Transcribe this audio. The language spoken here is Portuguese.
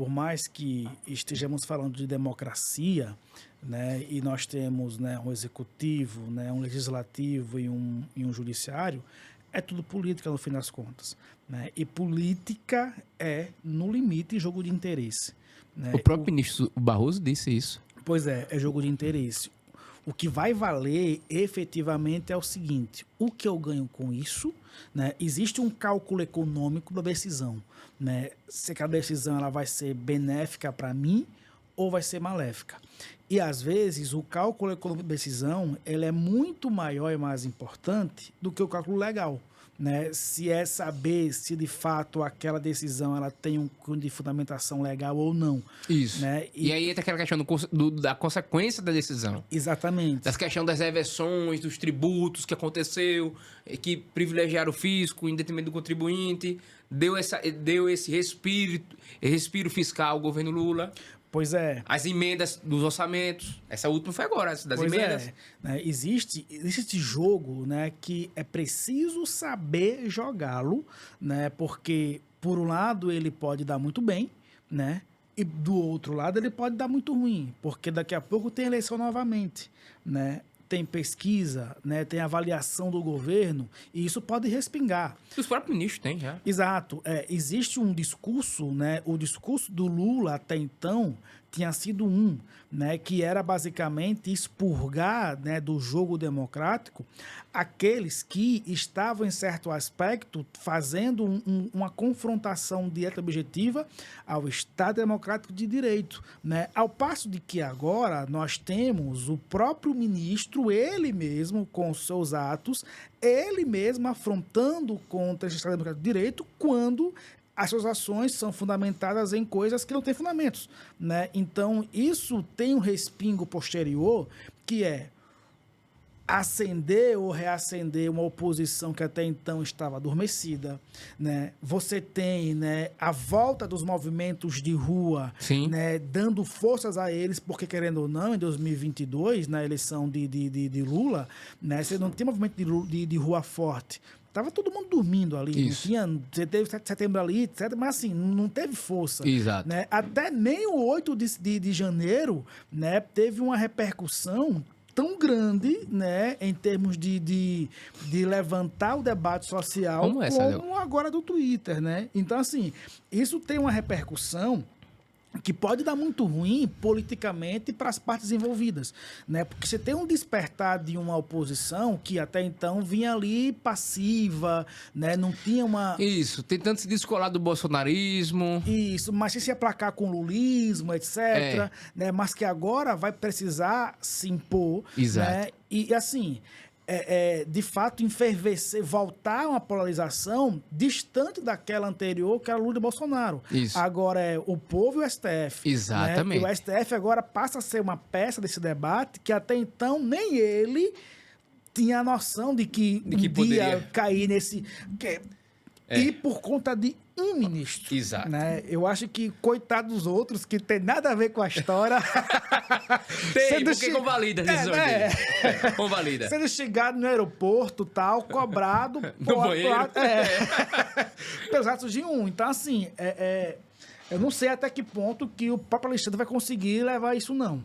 por mais que estejamos falando de democracia, né, e nós temos, né, um executivo, né, um legislativo e um judiciário, é tudo política no fim das contas, né? E política é, no limite, jogo de interesse, né? O próprio ministro Barroso disse isso. Pois é jogo de interesse. O que vai valer efetivamente é o seguinte: o que eu ganho com isso, né? Existe um cálculo econômico da decisão, né? Se aquela decisão ela vai ser benéfica para mim ou vai ser maléfica. E às vezes o cálculo econômico da decisão ele é muito maior e mais importante do que o cálculo legal, né? Se é saber se de fato aquela decisão ela tem um cunho de fundamentação legal ou não. Isso. Né? E aí entra aquela questão da consequência da decisão. Exatamente. Das questões das reversões, dos tributos que aconteceu, que privilegiaram o fisco em detrimento do contribuinte, deu esse respiro fiscal ao governo Lula. Pois é. As emendas dos orçamentos. Essa última foi agora, essa das pois emendas. É, né? Existe esse jogo, né, que é preciso saber jogá-lo, né, porque, por um lado, ele pode dar muito bem, né, e do outro lado ele pode dar muito ruim, porque daqui a pouco tem eleição novamente, né, tem pesquisa, né, tem avaliação do governo, e isso pode respingar. Os próprios ministros têm já. Exato. Existe um discurso, né, o discurso do Lula até então tinha sido né, que era basicamente expurgar, né, do jogo democrático aqueles que estavam, em certo aspecto, fazendo uma confrontação direta objetiva ao Estado Democrático de Direito, né? Ao passo de que agora nós temos o próprio ministro, ele mesmo, com os seus atos, ele mesmo afrontando contra o Estado Democrático de Direito quando as suas ações são fundamentadas em coisas que não têm fundamentos, né? Então, isso tem um respingo posterior, que é acender ou reacender uma oposição que até então estava adormecida, né? Você tem, né, a volta dos movimentos de rua, né, dando forças a eles, porque querendo ou não, em 2022, na eleição de Lula, né, você não tem movimento de rua forte. Tava todo mundo dormindo ali. Isso. Não tinha, você teve 7 de setembro ali, etc. Mas assim, não teve força. Exato. Né? Até nem o 8 de janeiro, né, teve uma repercussão tão grande, né, em termos de levantar o debate social como agora do Twitter, né? Então, assim, isso tem uma repercussão que pode dar muito ruim politicamente para as partes envolvidas, né? Porque você tem um despertar de uma oposição que até então vinha ali passiva, né? Não tinha uma... Isso, tentando se descolar do bolsonarismo. Isso, mas sem se aplacar com o lulismo, etc. Né? Mas que agora vai precisar se impor. Exato. Né? E assim... de fato, enfervecer, voltar a uma polarização distante daquela anterior, que era Lula e Bolsonaro. Isso. Agora é o povo e o STF. Exatamente. Né? E o STF agora passa a ser uma peça desse debate que até então nem ele tinha a noção de que poderia cair nesse... E por conta de um ministro. Exato. Né? Eu acho que, coitado dos outros, que tem nada a ver com a história... Tem, porque convalida as decisões dele. Convalida. Sendo chegado no aeroporto, tal, cobrado... No banheiro. Pelos atos de um. Então, assim, eu não sei até que ponto que o próprio Alexandre vai conseguir levar isso, não.